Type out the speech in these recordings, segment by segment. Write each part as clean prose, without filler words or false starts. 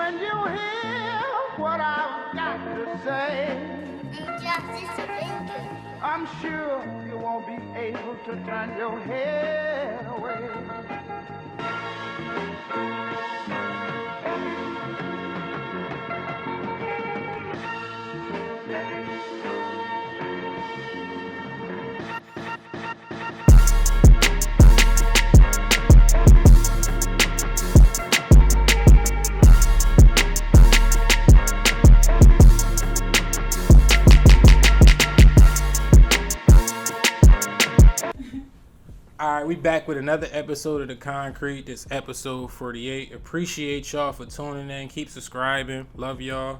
when you hear what I've got to say, I'm sure you won't be able to turn your head away. Alright, we back with another episode of The Concrete. This episode 48. Appreciate y'all for tuning in. Keep subscribing. Love y'all.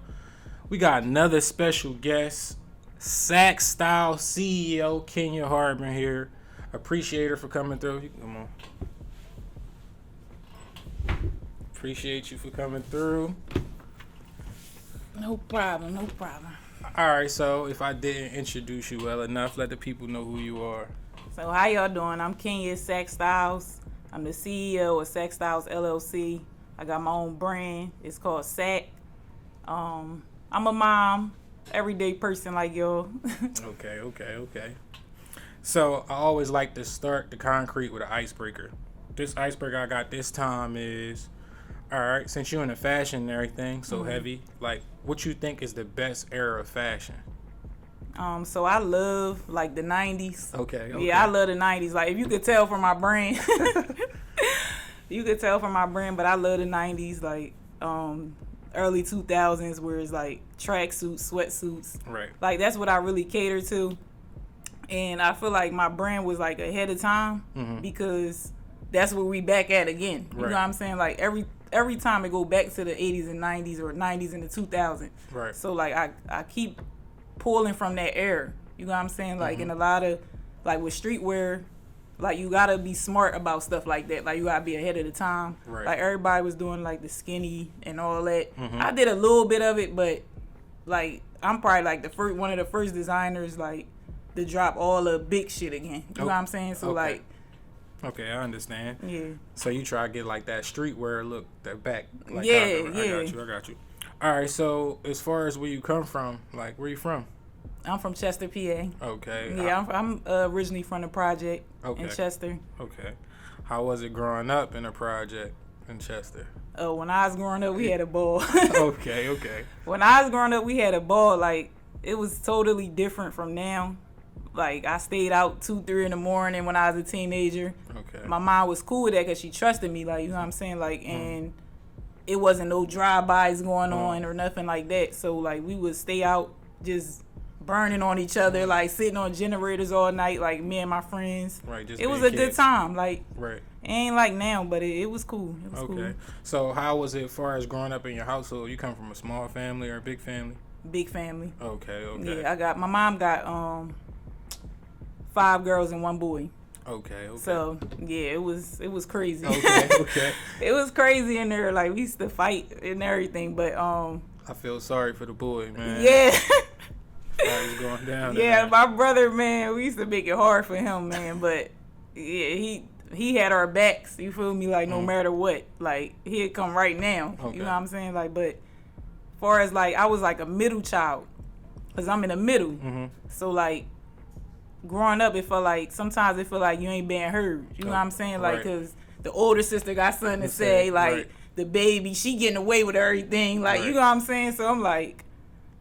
We got another special guest, Sakk Styles CEO Kenyah Harbin here. Appreciate her for coming through. Come on. Appreciate you for coming through. No problem. Alright, so if I didn't introduce you well enough, let the people know who you are. So how y'all doing? I'm Kenyah Sakk Styles. I'm the CEO of Sakk Styles LLC. I got my own brand. It's called Sakk. I'm a mom, everyday person like y'all. Okay. So I always like to start the concrete with an icebreaker. This icebreaker I got this time is, alright, since you're in the fashion and everything, so heavy, like what you think is the best era of fashion? So I love like the 90s. Okay. Yeah, I love the 90s. Like if you could tell from my brand, but I love the 90s. Like early 2000s, where it's like tracksuits, sweatsuits. Right. Like that's what I really cater to, and I feel like my brand was like ahead of time because that's where we back at again. You know what I'm saying? Like every time it go back to the 80s and 90s or 90s and the 2000s. Right. So like I keep pulling from that era, you know what I'm saying? Like in a lot of, like with streetwear, like you gotta be smart about stuff like that. Like you gotta be ahead of the time. Right. Like everybody was doing like the skinny and all that. I did a little bit of it, but like I'm probably like one of the first designers like to drop all the big shit again. You know what I'm saying? So like. Okay, I understand. Yeah. So you try to get like that streetwear look, that back. Like Yeah. I got you. All right, so as far as where you come from, like where you from? I'm from Chester, PA. Okay. Yeah, I'm originally from the project in Chester. Okay. How was it growing up in a project in Chester? When I was growing up, we had a ball. Okay. When I was growing up, we had a ball. Like, it was totally different from now. Like, I stayed out 2-3 in the morning when I was a teenager. Okay. My mom was cool with that because she trusted me, like, you know what I'm saying? Like, and it wasn't no drive-bys going on or nothing like that. So, like, we would stay out just burning on each other, like, sitting on generators all night, like, me and my friends. Right, just it was a good time. Like, right. It ain't like now, but it was cool. It was cool. So how was it as far as growing up in your household? You come from a small family or a big family? Big family. Okay. Yeah, my mom got 5 girls and 1 boy. Okay. So yeah, it was crazy. Okay. It was crazy in there. Like we used to fight and everything, but I feel sorry for the boy, man. Yeah. That was going down. Yeah, my brother, man, we used to make it hard for him, man. But yeah, he had our backs. You feel me? Like no matter what, like he'd come right now. Okay. You know what I'm saying? Like, but far as like I was like a middle child, cause I'm in the middle. So like. Growing up, sometimes it felt like you ain't being heard. You know what I'm saying? Like, cause the older sister got something to say. Like, the baby, she getting away with everything. Like, you know what I'm saying? So I'm like,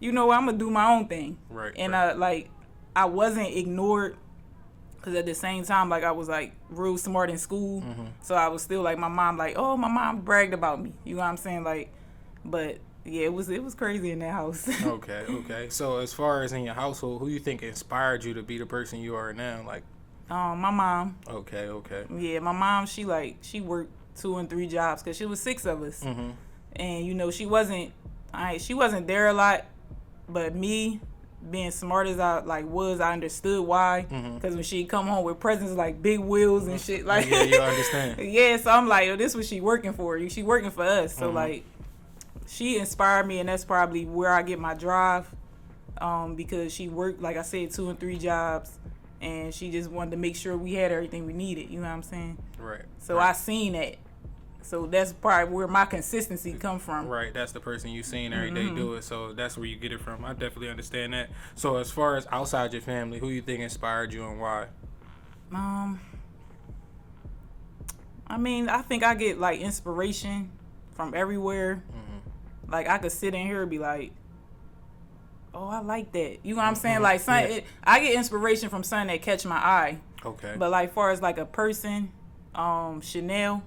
you know what? I'm gonna do my own thing. Right. And I wasn't ignored. Cause at the same time, like I was like real smart in school. So I was still like my mom, like, oh, my mom bragged about me. You know what I'm saying? Like, but. Yeah, it was crazy in that house. Okay. So as far as in your household, who you think inspired you to be the person you are now? Like, my mom. Okay. Yeah, my mom. She worked 2 and 3 jobs because she was 6 of us, and you know she wasn't there a lot, but me being smart as I I understood why. Because when she come home with presents like big wheels and shit, like yeah, you understand. Yeah, so I'm like, oh, this what she working for. She working for us. So like. She inspired me, and that's probably where I get my drive, because she worked, like I said, 2 and 3 jobs, and she just wanted to make sure we had everything we needed. You know what I'm saying? Right. So I seen that. So that's probably where my consistency come from. Right, that's the person you seen every day do it, so that's where you get it from. I definitely understand that. So as far as outside your family, who you think inspired you and why? I mean, I think I get like inspiration from everywhere. Like I could sit in here and be like, oh, I like that. You know what I'm saying? Like I get inspiration from something that catch my eye. Okay. But like far as like a person, Chanel,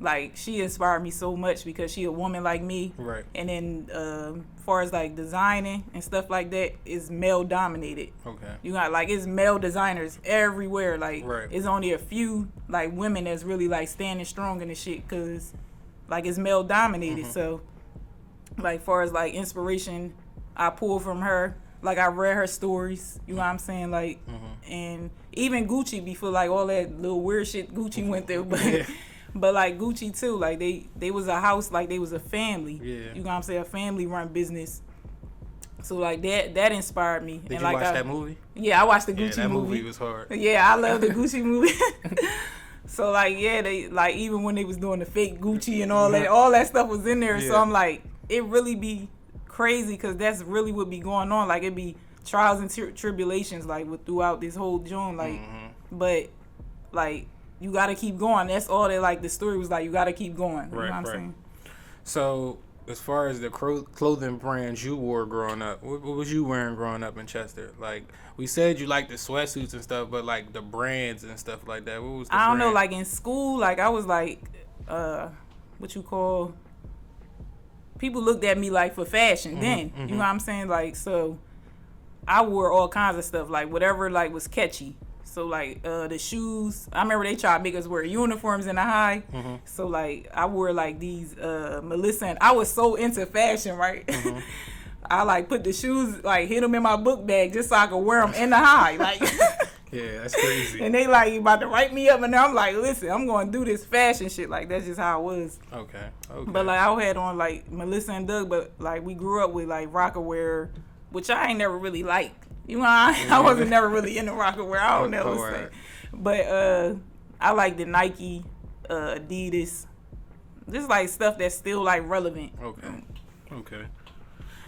like she inspired me so much because she a woman like me. Right. And then far as like designing and stuff like that is male dominated. Okay. You got like it's male designers everywhere. Like right. It's only a few like women that's really like standing strong in the shit because like it's male dominated. So like far as like inspiration, I pull from her. Like I read her stories. You know what I'm saying? Like and even Gucci before like all that little weird shit Gucci went through, but. But like Gucci too, like they was a house, like they was a family. Yeah. You know what I'm saying? A family run business. So like that inspired me. Did and you like watch that movie? Yeah, I watched the Gucci that movie. Movie was hard. Yeah, I love the Gucci movie. So like they like even when they was doing the fake Gucci and all that stuff was in there. Yeah. So I'm like, it really be crazy because that's really what be going on. Like it be trials and tribulations like throughout this whole joint. Like, but like. You gotta keep going. That's all that like the story was like. You gotta keep going. You know what I'm saying? So as far as the clothing brands you wore growing up, what was you wearing growing up in Chester? Like we said, you like the sweatsuits and stuff, but like the brands and stuff like that. What was the I don't brand? know. Like in school, like I was like, what you call? People looked at me like for fashion. Then you know what I'm saying? Like so, I wore all kinds of stuff. Like whatever like was catchy. So, like, the shoes, I remember they tried to make us wear uniforms in the high. So, like, I wore, like, these Melissa, and I was so into fashion, right? I, like, put the shoes, like, hid them in my book bag just so I could wear them in the high. Like, yeah, that's crazy. And they, like, about to write me up, and I'm like, listen, I'm going to do this fashion shit. Like, that's just how it was. Okay. But, like, I had on, like, Melissa and Doug, but, like, we grew up with, like, rocker wear, which I ain't never really liked. You know, I wasn't never really into rocker wear. I don't know what to say. But I like the Nike, Adidas. Just like stuff that's still like relevant. Okay.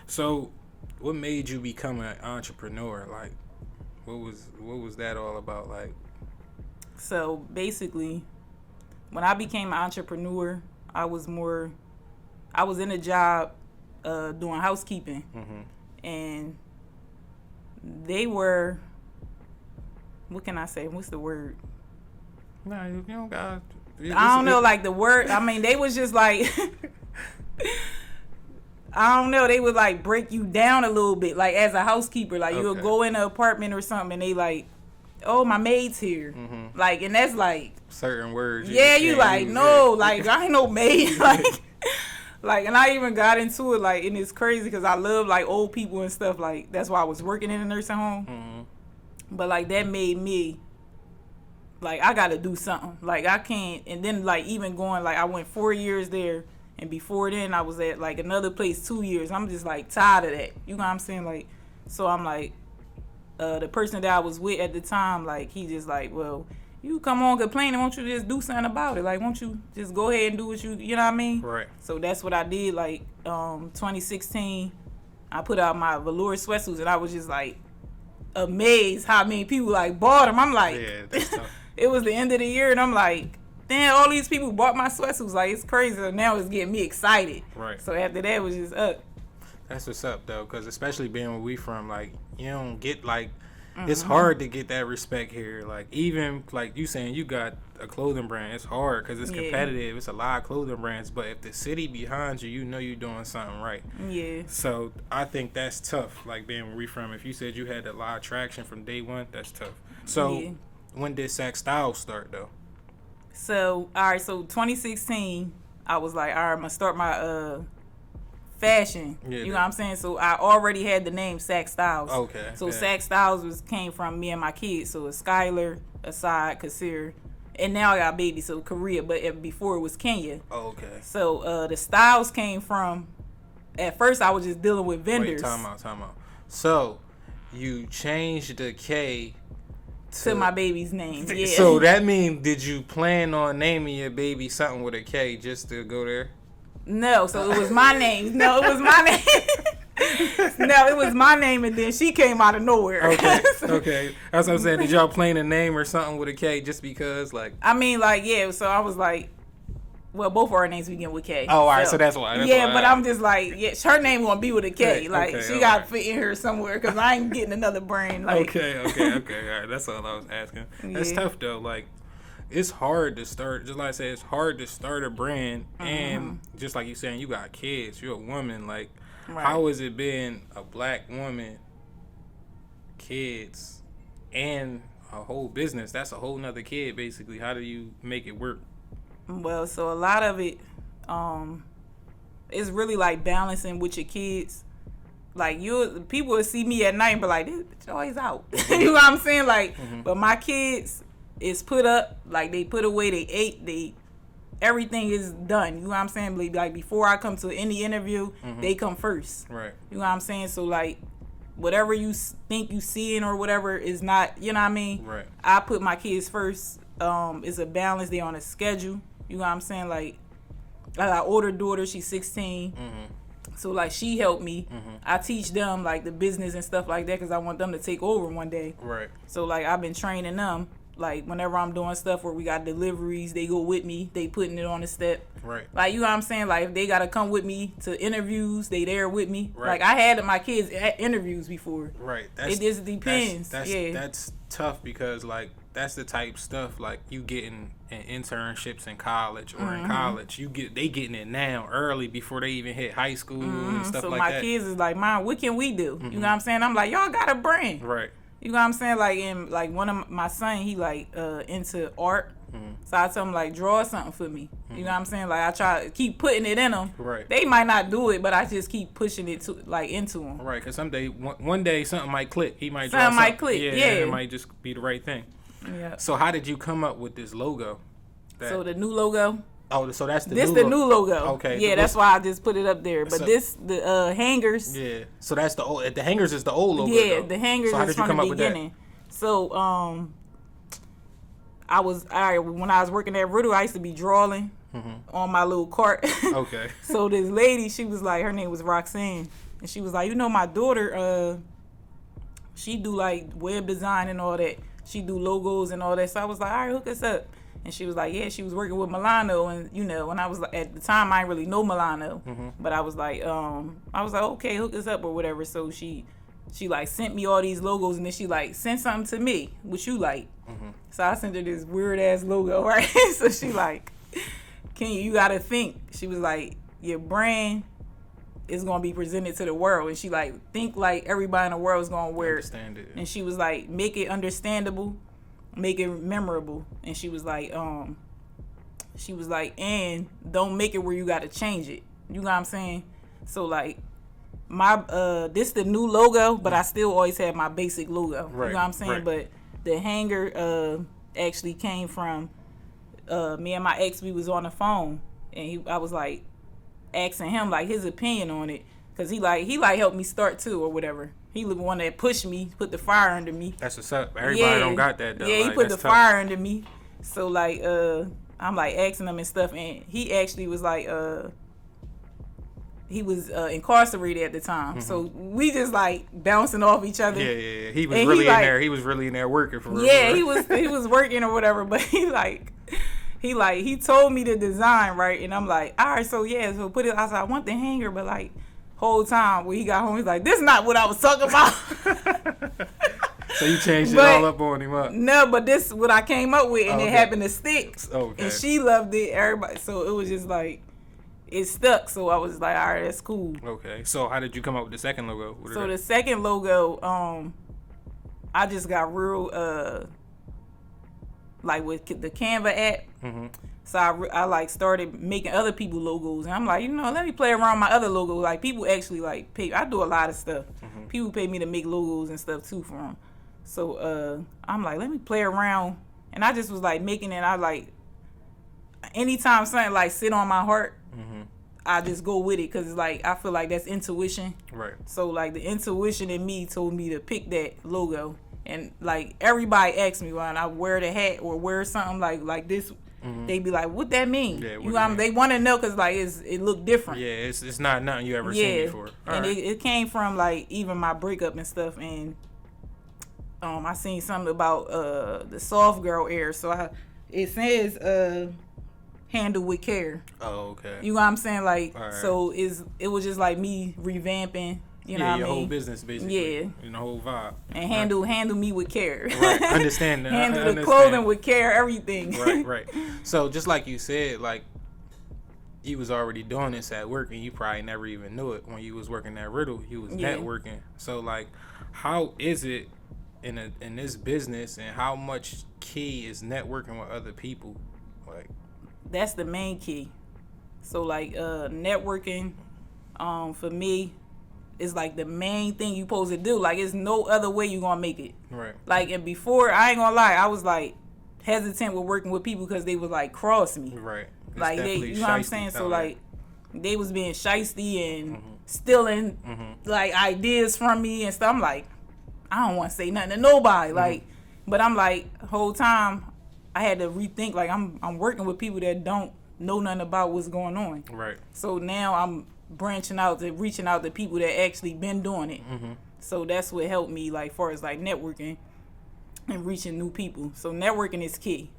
So, what made you become an entrepreneur? Like, what was that all about? Like, so basically, when I became an entrepreneur, I was in a job doing housekeeping, and they were, what can I say? What's the word? No, you don't got. I don't know, like the word. I mean, they was just like, I don't know. They would like break you down a little bit, like as a housekeeper. Like you would go in an apartment or something, and they like, oh, my maid's here. Like, and that's like certain words. Yeah, you like no, like I ain't no maid. Like, and I even got into it, like, and it's crazy because I love, like, old people and stuff. Like, that's why I was working in a nursing home. But, like, that made me, like, I got to do something. Like, I can't. And then, like, even going, like, I went 4 years there. And before then, I was at, like, another place 2 years. I'm just, like, tired of that. You know what I'm saying? Like, so I'm, like, the person that I was with at the time, like, he just, like, well, you come on complaining, won't you just do something about it? Like, won't you just go ahead and do what you know what I mean? Right. So that's what I did. Like, 2016, I put out my velour sweatsuits, and I was just, like, amazed how many people, like, bought them. I'm like, yeah, that's tough. It was the end of the year, and I'm like, damn, all these people bought my sweatsuits. Like, it's crazy. So now it's getting me excited. Right. So after that, it was just up. That's what's up, though, because especially being where we from, like, you don't get, like, it's hard to get that respect here. Like, even, like you saying you got a clothing brand, it's hard because it's competitive. It's a lot of clothing brands. But if the city behind you, you know you're doing something right. Yeah. So I think that's tough, like, being where we from. If you said you had a lot of traction from day one, that's tough. So when did Sakk Styles start, though? So, all right, so 2016, I was like, all right, I'm going to start my fashion. You know what I'm saying? So I already had the name Sakk Styles. Okay. So Sakk Styles came from me and my kids. So it's Skylar, Asaad, Kasira, and now I got baby, so Korea. But before it was Kenyah. Oh, okay. So the Styles came from. At first, I was just dealing with vendors. Wait, time out. So you changed the K to my baby's name. Yeah. So that means, did you plan on naming your baby something with a K just to go there? No, so it was my name. No, it was my name. No, it was my name, and then she came out of nowhere. Okay, okay. That's what I'm saying. Did y'all plan a name or something with a K just because, like? I mean, like, yeah. So I was like, well, both of our names begin with K. Oh, all right. So that's why. But I'm just like, yeah, her name gonna be with a K. Like, okay, she got to fit in here somewhere because I ain't getting another brain. Like, okay. All right. That's all I was asking. That's tough though. Like, it's hard to start. Just like I said, it's hard to start a brand, and just like you saying, you got kids. You're a woman. Like, how has it been a black woman, kids, and a whole business? That's a whole nother kid, basically. How do you make it work? Well, so a lot of it, it's really like balancing with your kids. Like, people will see me at night and be like, "This bitch always out." You know what I'm saying? Like, but my kids is put up, like they put away, they ate, everything is done. You know what I'm saying? Like before I come to any interview, they come first. Right. You know what I'm saying? So like, whatever you think you seeing or whatever is not, you know what I mean? Right. I put my kids first. It's a balance. They on a schedule. You know what I'm saying? Like, I got an older daughter. She's 16. So like, she helped me. I teach them like the business and stuff like that because I want them to take over one day. Right. So like, I've been training them. Like, whenever I'm doing stuff where we got deliveries, they go with me. They putting it on the step. Right. Like, you know what I'm saying? Like, if they got to come with me to interviews, they there with me. Right. Like, I had my kids at interviews before. Right. It just depends. That's tough because, like, that's the type stuff, like, you getting in internships in college or in college. They getting it now early before they even hit high school and stuff so like that. So my kids is like, Mom, what can we do? You know what I'm saying? I'm like, y'all got a brand. Right. You know what I'm saying? Like, in like one of my son, he like into art. So I tell him like, draw something for me. You know what I'm saying? Like, I try to keep putting it in them. Right. They might not do it, but I just keep pushing it into them. Right, because one day something might click. He might draw something might click. Yeah. It might just be the right thing. Yeah. So how did you come up with this logo? So the new logo. Oh, so that's the new logo. Okay. Yeah, that's why I just put it up there. But the hangers. Yeah. So that's the hangers is the old logo. Yeah, though. the hangers so is from the beginning. So when I was working at Riddle, I used to be drawing on my little cart. Okay. So this lady, she was like, her name was Roxanne, and she was like, my daughter, she do like web design and all that. She do logos and all that. So I was like, all right, hook us up. And she was like, yeah, she was working with Milano. And, when I was at the time, I didn't really know Milano. But I was like, okay, hook us up or whatever. So she like sent me all these logos, and then she like sent something to me, which you like. So I sent her this weird ass logo, right? So she like, you gotta think. She was like, your brand is gonna be presented to the world, and she like, think like everybody in the world is gonna wear it. And she was like, make it understandable, make it memorable. And she was like, and don't make it where you gotta change it. You know what I'm saying? So like, my this the new logo, but I still always have my basic logo. Right, you know what I'm saying? right. But the hanger actually came from me and my ex. We was on the phone, and I was like asking him like his opinion on it, cause he helped me start too or whatever. He was the one that pushed me, put the fire under me. That's what's up. Everybody don't got that though. Yeah, he put the fire under me. So like I'm like asking him and stuff, and he actually was like he was incarcerated at the time. So we just like bouncing off each other. Yeah. He was really in there. He was really in there working for real. Yeah, he was working or whatever, but he told me the design, right? And I'm like, all right, so so put it. I said, I want the hanger, but like whole time when he got home, he's like, this is not what I was talking about. So you changed it all up on him, huh? No, but this is what I came up with, and it happened to stick. Okay. And she loved it, everybody. So it was just like, it stuck. So I was like, all right, that's cool. Okay. So how did you come up with the second logo? So the second logo, I just got real, like with the Canva app. So I like started making other people logos, and I'm like, let me play around with my other logo. Like people actually like pay. I do a lot of stuff. People pay me to make logos and stuff too for them. So I'm like, let me play around, and I just was like making it. I like anytime something like sit on my heart, I just go with it because like I feel like that's intuition. Right. So like the intuition in me told me to pick that logo, And like everybody asks me when I wear the hat or wear something like this, they be like, "What that mean?" Yeah, you know, they want to know because like it look different. Yeah, it's not nothing you ever seen before. And it came from like even my breakup and stuff, and I seen something about the soft girl era, so it says handle with care. Oh, okay. You know what I'm saying? Like, right. So it was just like me revamping. You know what I mean? Your whole business, basically. Yeah. And the whole vibe. And handle me with care. Right. Understand that. handle the clothing with care, everything. Right. So just like you said, like you was already doing this at work and you probably never even knew it when you was working at Riddle. You was networking. So like, how is it in this business, and how much key is networking with other people? Like, that's the main key. So like networking, for me, is like the main thing you supposed to do. Like, it's no other way you gonna make it. Right. Like, and before, I ain't gonna lie, I was like hesitant with working with people because they was like cross me. Right. It's like they, you know what I'm saying? So like, they was being shysty and stealing like ideas from me and stuff. I'm like, I don't want to say nothing to nobody. Like, but I'm like, the whole time I had to rethink. Like, I'm working with people that don't know nothing about what's going on. Right. So now I'm branching out to reaching out to people that actually been doing it. So that's what helped me, like, far as like networking and reaching new people. So networking is key.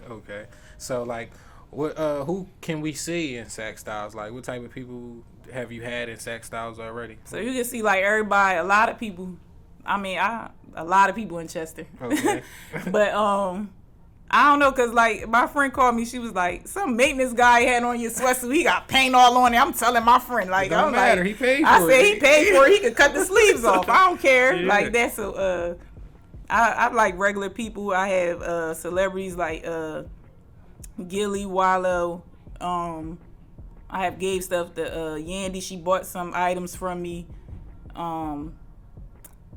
Okay. So like, what who can we see in Sakk Styles? Like, what type of people have you had in Sakk Styles already? So you can see like everybody, a lot of people. I mean, a lot of people in Chester. Okay. But I don't know, cause like my friend called me. She was like, "Some maintenance guy had on your sweatsuit. He got paint all on it." I'm telling my friend, like, it don't matter. Like, he paid for it. I said he paid for it. He could cut the sleeves off. I don't care. Yeah. Like that's so. I like regular people. I have celebrities like Gilly Wallow. I have gave stuff to Yandy. She bought some items from me.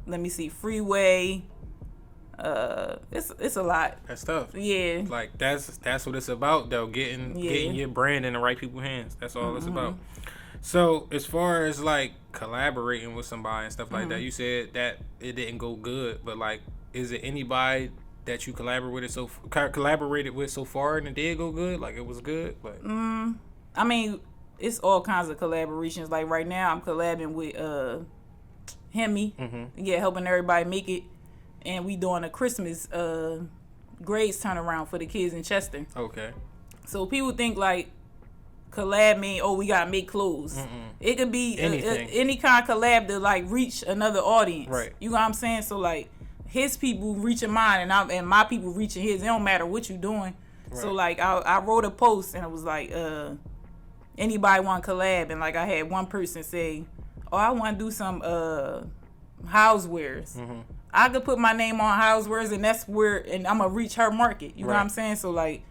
Let me see, Freeway. It's a lot. That's tough. Yeah. Like that's what it's about though, getting your brand in the right people's hands. That's all it's about. So as far as like collaborating with somebody and stuff like that, you said that it didn't go good, but like, is it anybody that you collaborated with so far and it did go good? Like, it was good? Like, I mean, it's all kinds of collaborations. Like right now I'm collabing with Hemi. Helping everybody make it. And we doing a Christmas grades turnaround for the kids in Chester. Okay. So people think like collab mean, we gotta make clothes. It could be any kind of collab to like reach another audience. Right. You know what I'm saying? So like his people reaching mine and my people reaching his. It don't matter what you doing. Right. So like I wrote a post and it was like anybody want to collab, and like I had one person say, I want to do some housewares. I could put my name on housewares, and that's where, and I'm gonna reach her market. You know what I'm saying? So like,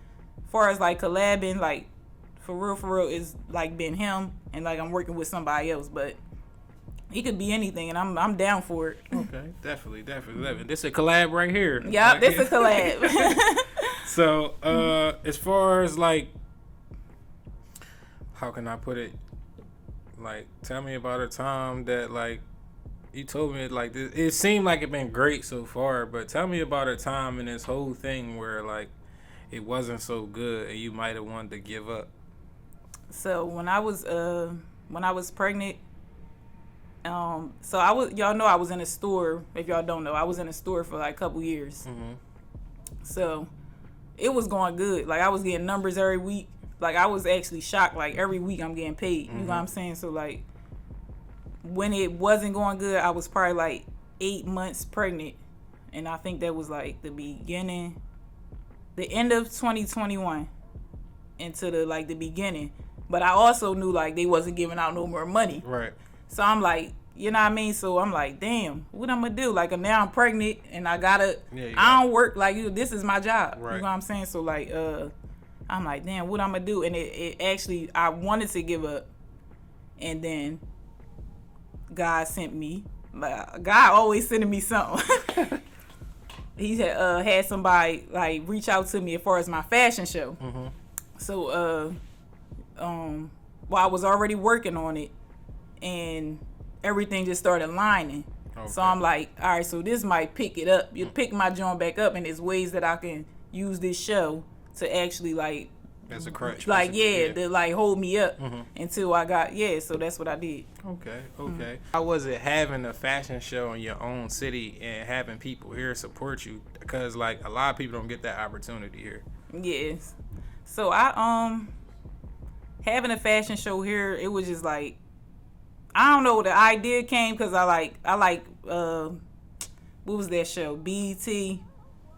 far as like collabing, like for real, is like been him, and like I'm working with somebody else, but it could be anything, and I'm down for it. Okay, definitely. This a collab right here. Yeah, this a collab. So, as far as like, how can I put it? Like, tell me about a time that like. You told me like this. It seemed like it been great so far, but tell me about a time in this whole thing where like it wasn't so good and you might have wanted to give up. So when I was pregnant, so y'all know I was in a store. If y'all don't know, I was in a store for like a couple years. So it was going good. Like I was getting numbers every week. Like I was actually shocked. Like every week I'm getting paid. You know what I'm saying? So like. When it wasn't going good, I was probably like 8 months pregnant, and I think that was like the end of 2021 into the beginning. But I also knew like they wasn't giving out no more money. Right. So I'm like, you know what I mean? So I'm like, damn, what I'm gonna do? Like now I'm pregnant and I gotta. I don't work like you. This is my job. Right. You know what I'm saying? So like, I'm like, damn, what I'm gonna do? And it actually, I wanted to give up, and then. God sent me. God always sending me something. He had somebody like reach out to me as far as my fashion show. So I was already working on it, and everything just started lining. Okay. So I'm like, all right, so this might pick it up. You pick my joint back up, and there's ways that I can use this show to actually like, as a crutch, like to like hold me up Mm-hmm. until I got So that's what I did. Okay. How was it having a fashion show in your own city and having people here support you? Because like a lot of people don't get that opportunity here. Yes. So I having a fashion show here, it was just like, I don't know, the idea came because I like what was that show, BET,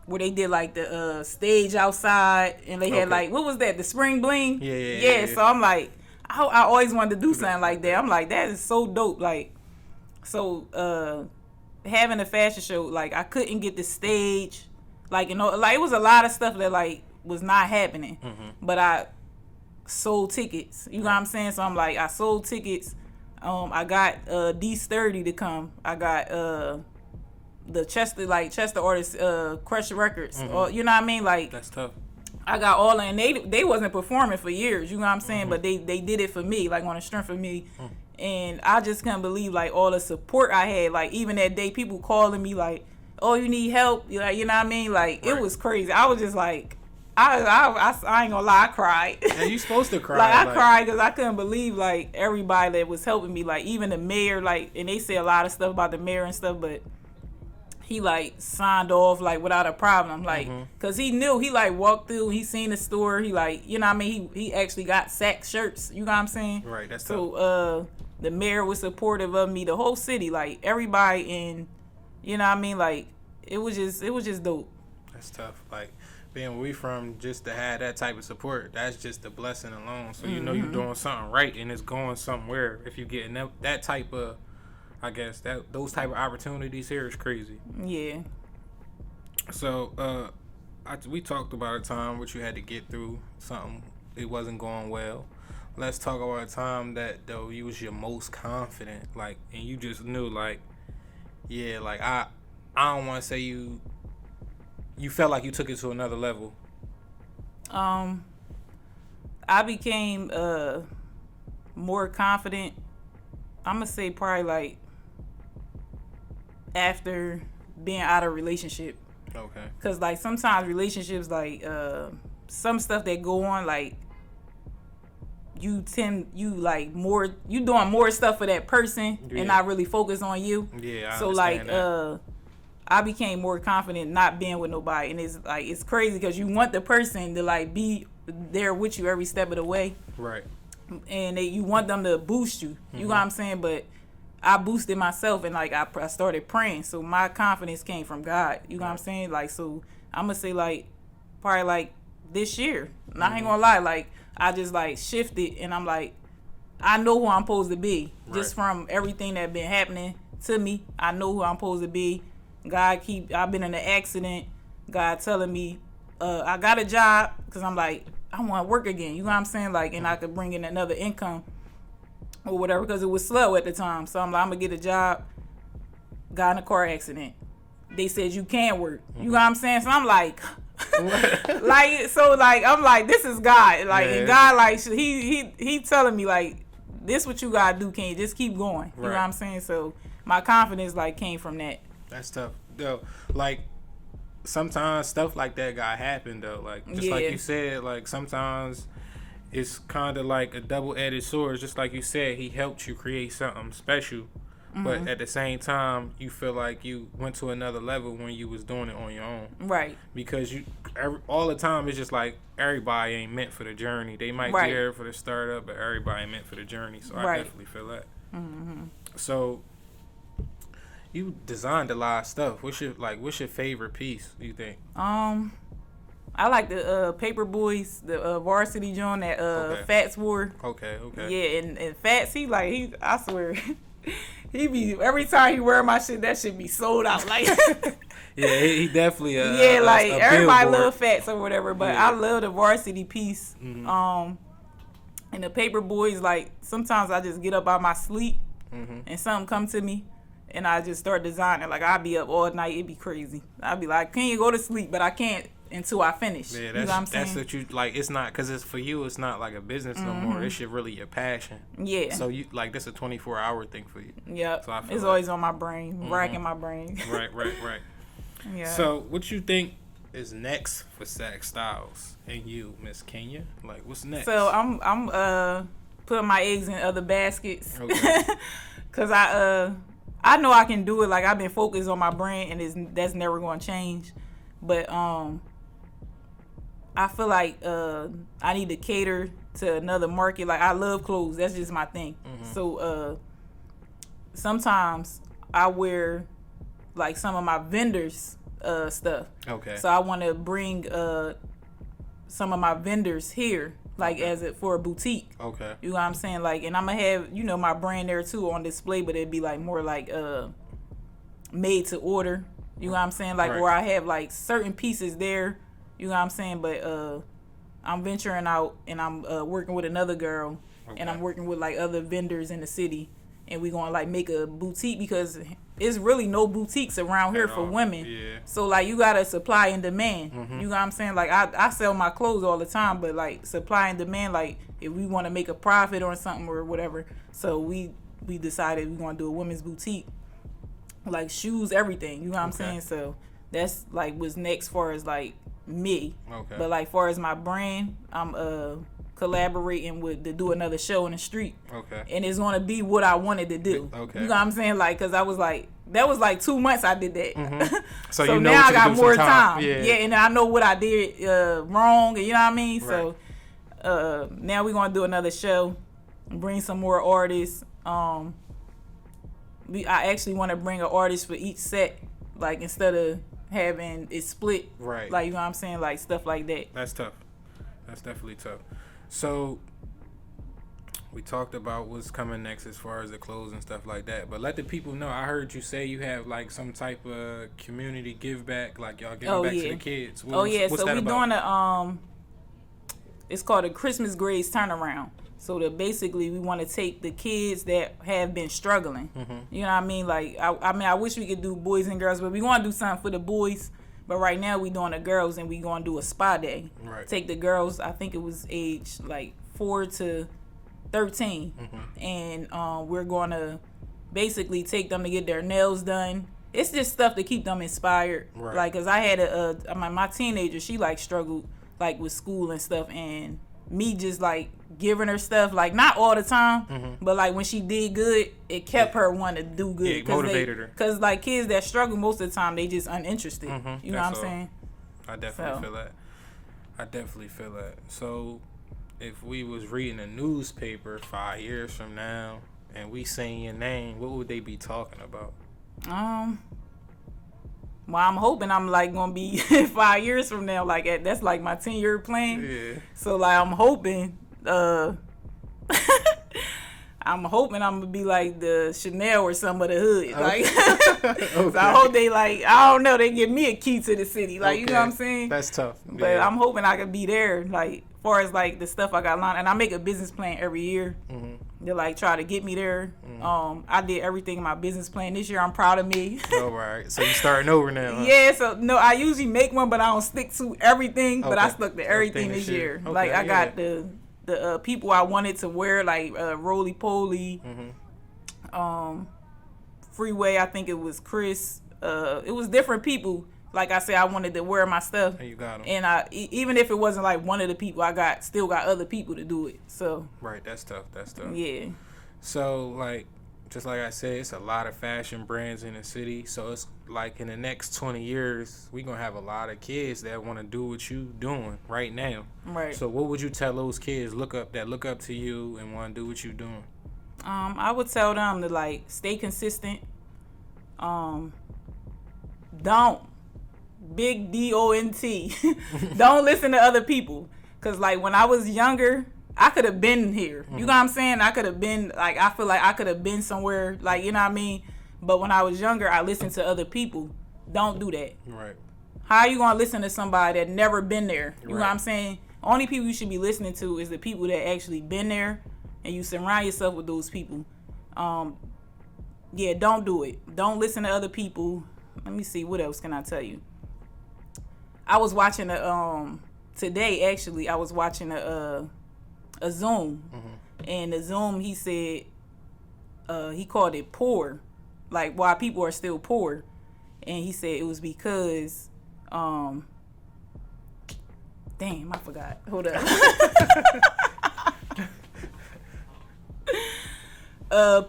where they did like the stage outside, and they had like, what was that, the spring bling? Yeah. So I'm like, I always wanted to do something like that. I'm like, that is so dope. Like, so having a fashion show, like I couldn't get the stage, like, you know, like it was a lot of stuff that like was not happening, but I sold tickets. You know what I'm saying? So I'm like, I sold tickets. I got D Sturdy to come. I got the Chester artists, Crush Records. Or, you know what I mean? Like, that's tough. I got all, and they wasn't performing for years. You know what I'm saying? But they did it for me, like on the strength of me. And I just couldn't believe like all the support I had. Like even that day, people calling me like, "Oh, you need help?" You know what I mean? Like it was crazy. I was just like, I ain't gonna lie, I cried. Yeah, you supposed to cry. Like I cried because I couldn't believe like everybody that was helping me, like even the mayor, like, and they say a lot of stuff about the mayor and stuff, but he like signed off like without a problem, like because he knew, he like walked through, he seen the store, he like, you know what I mean, he actually got Sakk shirts, you know what I'm saying? Right, that's so tough. The mayor was supportive of me, the whole city, like everybody, in, you know what I mean, like it was just dope. That's tough. Like being where we from, just to have that type of support, that's just a blessing alone. So you know you're doing something right and it's going somewhere. If you getting that type of, I guess that those type of opportunities here is crazy. Yeah. So we talked about a time which you had to get through something, it wasn't going well. Let's talk about a time that though you was your most confident, like, and you just knew like, yeah, like I don't want to say you felt like you took it to another level. I became more confident, I'm gonna say probably like after being out of a relationship. Okay. Cause like sometimes relationships, like some stuff that go on, like you doing more stuff for that person and not really focus on you. Yeah. So like I became more confident not being with nobody, and it's crazy because you want the person to like be there with you every step of the way. Right. And you want them to boost you. You know what I'm saying? But I boosted myself, and like I started praying, so my confidence came from God. You know what I'm saying? Like, so I'm gonna say like probably like this year. And I ain't gonna lie, like I just like shifted, and I'm like, I know who I'm supposed to be just from everything that been happening to me. I know who I'm supposed to be. I've been in an accident. God telling me I got a job because I'm like, I want to work again. You know what I'm saying? Like, and I could bring in another income or whatever, because it was slow at the time. So I'm like, I'm gonna get a job. Got in a car accident. They said you can't work. You know what I'm saying? So I'm like, I'm like, this is God. Like, and God, like, he telling me like, this what you gotta do. Can you just keep going? You know what I'm saying? So my confidence like came from that. That's tough though. Like sometimes stuff like that got happen though. Like just like you said, like sometimes it's kind of like a double-edged sword. Just like you said, he helped you create something special, but at the same time, you feel like you went to another level when you was doing it on your own. Right. Because all the time it's just like everybody ain't meant for the journey. They might be there for the startup, but everybody ain't meant for the journey. So I definitely feel that. So you designed a lot of stuff. What's your favorite piece, you think? I like the Paper Boys, the varsity joint that Fats wore. Okay. Yeah, and Fats, I swear, he be, every time he wear my shit, that shit be sold out. Like, yeah, he definitely like everybody billboard. love Fats or whatever, but I love the varsity piece. And the Paper Boys, like sometimes I just get up out my sleep and something come to me. And I just start designing. Like, I'll be up all night. It'd be crazy. I'll be like, can you go to sleep? But I can't. until I finish. Yeah, you know what I'm saying? that's what you like. It's not because it's for you. It's not like a business no more. It's really your passion. Yeah. So you like this a 24-hour thing for you. Yep. So it's always on my brain, racking my brain. Right. Yeah. So what you think is next for Sakk Styles and you, Miss Kenyah? Like what's next? So I'm putting my eggs in other baskets. Okay. Cause I know I can do it. Like I've been focused on my brand, and that's never going to change. But I feel like I need to cater to another market. Like I love clothes. That's just my thing. So sometimes I wear like some of my vendors stuff. Okay. So I want to bring some of my vendors here, like for a boutique. Okay. You know what I'm saying? Like, and I'm gonna have my brand there too on display, but it'd be like more like made to order. You know what I'm saying? Like, or I have like certain pieces there. You know what I'm saying? But I'm venturing out, and I'm working with another girl, and I'm working with like other vendors in the city, and we gonna like make a boutique because it's really no boutiques around here for women. Yeah. So like you gotta supply and demand. You know what I'm saying? Like I sell my clothes all the time, but like supply and demand, like if we want to make a profit or something or whatever, so we decided we gonna do a women's boutique, like shoes, everything. You know what I'm saying? So that's like what's next far as like me. Okay. But like far as my brand, I'm collaborating to do another show in the street. Okay. And it's gonna be what I wanted to do. Okay. You know what I'm saying? Like, cause I was like, that was like 2 months I did that. So so you know now what I got to do more sometime. time. Yeah. And I know what I did wrong. You know what I mean? Right. So now we're gonna do another show, bring some more artists. I actually want to bring an artist for each set, like instead of having it split. Right. Like, you know what I'm saying? Like stuff like that. That's tough. That's definitely tough. So we talked about what's coming next as far as the clothes and stuff like that. But let the people know. I heard you say you have like some type of community give back, like y'all giving back to the kids. So we're doing it's called a Christmas Grades Turnaround. So basically we want to take the kids that have been struggling. You know what I mean? Like I wish we could do boys and girls, but we want to do something for the boys. But right now we doing the girls, and we going to do a spa day. Right. Take the girls, I think it was age like 4 to 13. And we're going to basically take them to get their nails done. It's just stuff to keep them inspired. Right. Like, cause I had my teenager, she like struggled like with school and stuff, and me just like giving her stuff, like not all the time, but like when she did good, it kept her wanting to do good. Yeah, it motivated her. Cause like kids that struggle most of the time, they just uninterested. You know what I'm saying? I definitely feel that. So if we was reading a newspaper 5 years from now and we saying your name, what would they be talking about? Well, I'm hoping I'm like gonna be 5 years from now. Like that's like my 10-year plan. Yeah. So like I'm hoping, I'm gonna be like the Chanel or some of the hood. Like, so I hope they like, I don't know, they give me a key to the city. Like, you know what I'm saying? That's tough. But I'm hoping I could be there. Like, as far as like the stuff I got lined, and I make a business plan every year. They like try to get me there. I did everything in my business plan this year. I'm proud of me. All right. So you starting over now? Huh? Yeah. So no, I usually make one, but I don't stick to everything. But I stuck to everything this year. Okay, like I got the people I wanted to wear, like Roly Poly, Freeway. I think it was Chris. It was different people. Like I said, I wanted to wear my stuff. And you got them. And even if it wasn't like one of the people, still got other people to do it. So. Right. That's tough. Yeah. So like, just like I said, it's a lot of fashion brands in the city. So it's like in the next 20 years, we're going to have a lot of kids that want to do what you doing right now. Right. So what would you tell those kids look up to you and want to do what you doing? I would tell them to like stay consistent. Don't. Big DONT. Don't listen to other people. Cause like when I was younger, I could have been here. You know what I'm saying? I could have been like, I feel like I could have been somewhere, like, you know what I mean? But when I was younger, I listened to other people. Don't do that. Right. How are you gonna listen to somebody that never been there? You know what I'm saying? Only people you should be listening to is the people that actually been there, and you surround yourself with those people. Yeah, don't do it. Don't listen to other people. Let me see, what else can I tell you? I was watching today actually. I was watching a Zoom, and the Zoom he said he called it poor, like why people are still poor, and he said it was because damn, I forgot. Hold up.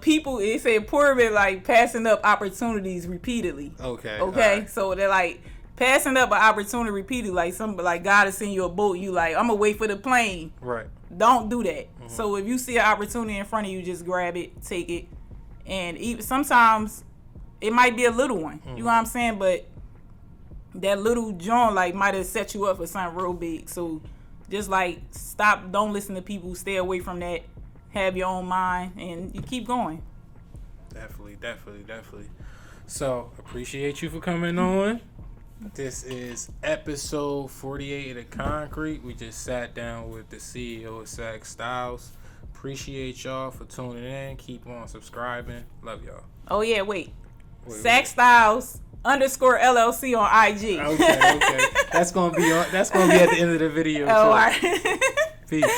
People, it said poor been like passing up opportunities repeatedly. Okay. Right. So they're like passing up an opportunity repeatedly, like like God is sending you a boat, you like, I'm gonna wait for the plane. Right. Don't do that. So if you see an opportunity in front of you, just grab it, take it. And even sometimes it might be a little one. You know what I'm saying? But that little joint like might have set you up for something real big. So just like stop, don't listen to people, stay away from that, have your own mind, and you keep going. Definitely. So appreciate you for coming on. This is episode 48 of The Concrete. We just sat down with the CEO of Sakk Styles. Appreciate y'all for tuning in. Keep on subscribing. Love y'all. Oh yeah, wait. Sakk Styles _ LLC on IG. Okay. That's gonna be at the end of the video. All right. Peace.